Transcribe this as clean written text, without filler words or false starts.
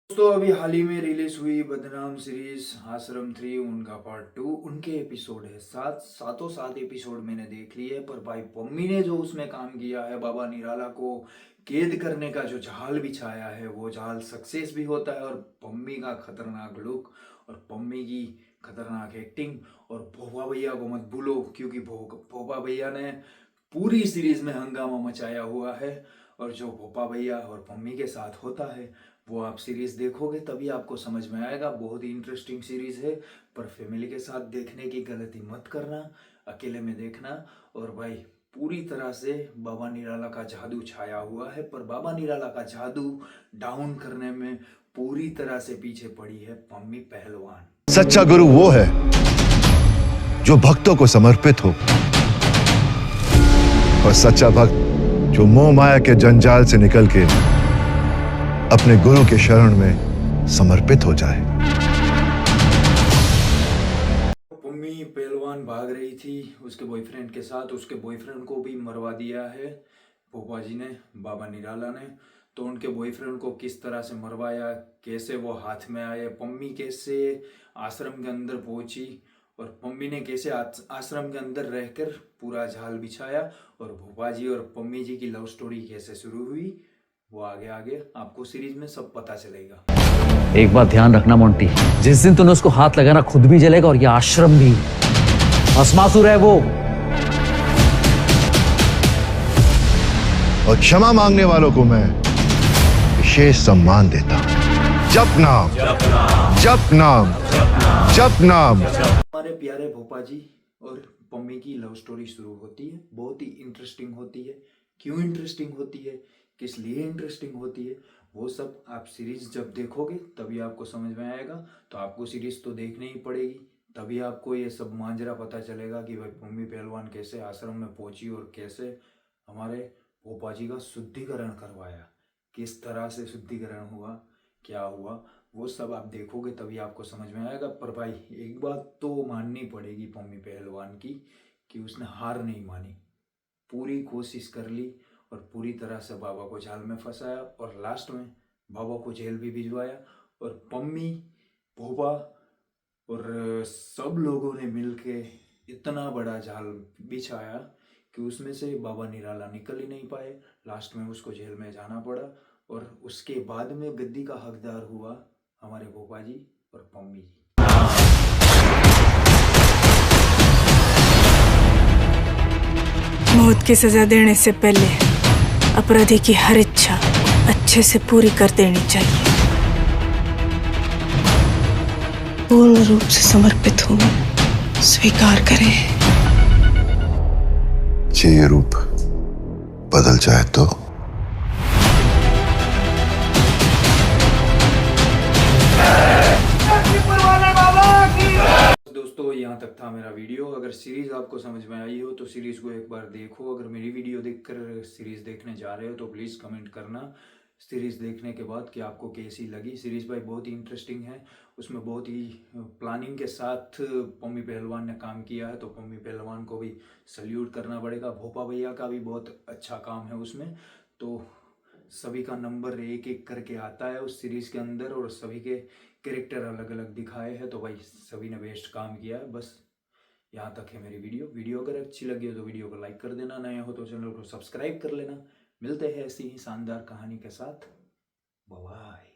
दोस्तों अभी हाल ही में रिलीज हुई बदनाम सीरीज आश्रम 3 उनका पार्ट 2 उनके एपिसोड है सात एपिसोड मैंने देख लिए। पर भाई पम्मी ने जो उसमें काम किया है, बाबा निराला को कैद करने का जो जाल बिछाया है वो जाल सक्सेस भी होता है। और पम्मी का खतरनाक लुक और पम्मी की खतरनाक एक्टिंग। और भोपा भैया को मत भूलो, क्योंकि भोपा भैया ने पूरी सीरीज में हंगामा मचाया हुआ है। और जो भोपा भैया और पम्मी के साथ होता है वो आप सीरीज देखोगे तभी आपको समझ में आएगा। बहुत ही इंटरेस्टिंग सीरीज है, पर फैमिली के साथ देखने की गलती मत करना, अकेले में देखना। और भाई पूरी तरह से बाबा निराला का जादू छाया हुआ है, पर बाबा निराला का जादू डाउन करने में पूरी तरह से पीछे पड़ी है पम्मी पहलवान। सच्चा गुरु वो है जो भक्तों को समर्पित हो, और सच्चा भक्त जो मोह माया के जंजाल से निकल के अपने गुरु के शरण में समर्पित हो जाए। पम्मी पहलवान भाग रही थी उसके बॉयफ्रेंड के साथ, उसके बॉयफ्रेंड को भी मरवा दिया है भोपा जी ने, बाबा निराला ने। तो उनके बॉयफ्रेंड को किस तरह से मरवाया, कैसे वो हाथ में आए, पम्मी कैसे आश्रम के अंदर पहुंची और पम्मी ने कैसे आश्रम के अंदर रहकर पूरा जाल बिछाया, और भोपा जी और पम्मी जी की लव स्टोरी कैसे शुरू हुई, वो आगे आगे आपको सीरीज में सब पता चलेगा। एक बात ध्यान रखना मोंटी, जिस दिन तूने उसको हाथ लगाना खुद भी जलेगा और ये आश्रम भी। भस्मासुर है वो। और क्षमा मांगने वालों को मैं विशेष सम्मान देता हूं। जप नाम, जप नाम, जप नाम। हमारे प्यारे भोपा जी और पम्मी की लव स्टोरी शुरू होती है, बहुत ही इंटरेस्टिंग होती है। क्यों इंटरेस्टिंग होती है, किस लिए इंटरेस्टिंग होती है, वो सब आप सीरीज जब देखोगे तभी आपको समझ में आएगा। तो आपको सीरीज तो देखनी ही पड़ेगी, तभी आपको ये सब मांजरा पता चलेगा कि भाई पम्मी पहलवान कैसे आश्रम में पहुंची और कैसे हमारे भोपा जी का शुद्धिकरण करवाया, किस तरह से शुद्धिकरण हुआ, क्या हुआ, वो सब आप देखोगे तभी आपको समझ में आएगा। पर भाई एक बात तो माननी पड़ेगी पम्मी पहलवान की, कि उसने हार नहीं मानी, पूरी कोशिश कर ली और पूरी तरह से बाबा को जाल में फंसाया और लास्ट में बाबा को जेल भी भिजवाया। और पम्मी, भोपा और सब लोगों ने मिलके इतना बड़ा जाल बिछाया कि उसमें से बाबा निराला निकल ही नहीं पाए। लास्ट में उसको जेल में जाना पड़ा और उसके बाद में गद्दी का हकदार हुआ हमारे भोपा जी और पम्मी जी। मौत की सजा देने से पहले अपराधी की हर इच्छा अच्छे से पूरी कर देनी चाहिए। पूर्ण रूप से समर्पित हूँ, स्वीकार करें। ये रूप बदल जाए तो दोस्तों यहाँ तक था मेरा वीडियो। अगर सीरीज आपको समझ में आई हो तो सीरीज को एक बार देखो। अगर मेरी वीडियो देखकर सीरीज देखने जा रहे हो तो प्लीज़ कमेंट करना सीरीज देखने के बाद कि आपको कैसी लगी। सीरीज भाई बहुत ही इंटरेस्टिंग है, उसमें बहुत ही प्लानिंग के साथ पम्मी पहलवान ने काम किया है, तो पम्मी पहलवान को भी सल्यूट करना पड़ेगा। भोपा भैया का भी बहुत अच्छा काम है उसमें। तो सभी का नंबर एक एक करके आता है उस सीरीज के अंदर और सभी के कैरेक्टर अलग अलग दिखाए हैं। तो भाई सभी ने बेस्ट काम किया है। बस यहाँ तक है मेरी वीडियो अगर अच्छी लगी हो तो वीडियो को लाइक कर देना, नए हो तो चैनल को सब्सक्राइब कर लेना। मिलते हैं ऐसी ही शानदार कहानी के साथ। बाय।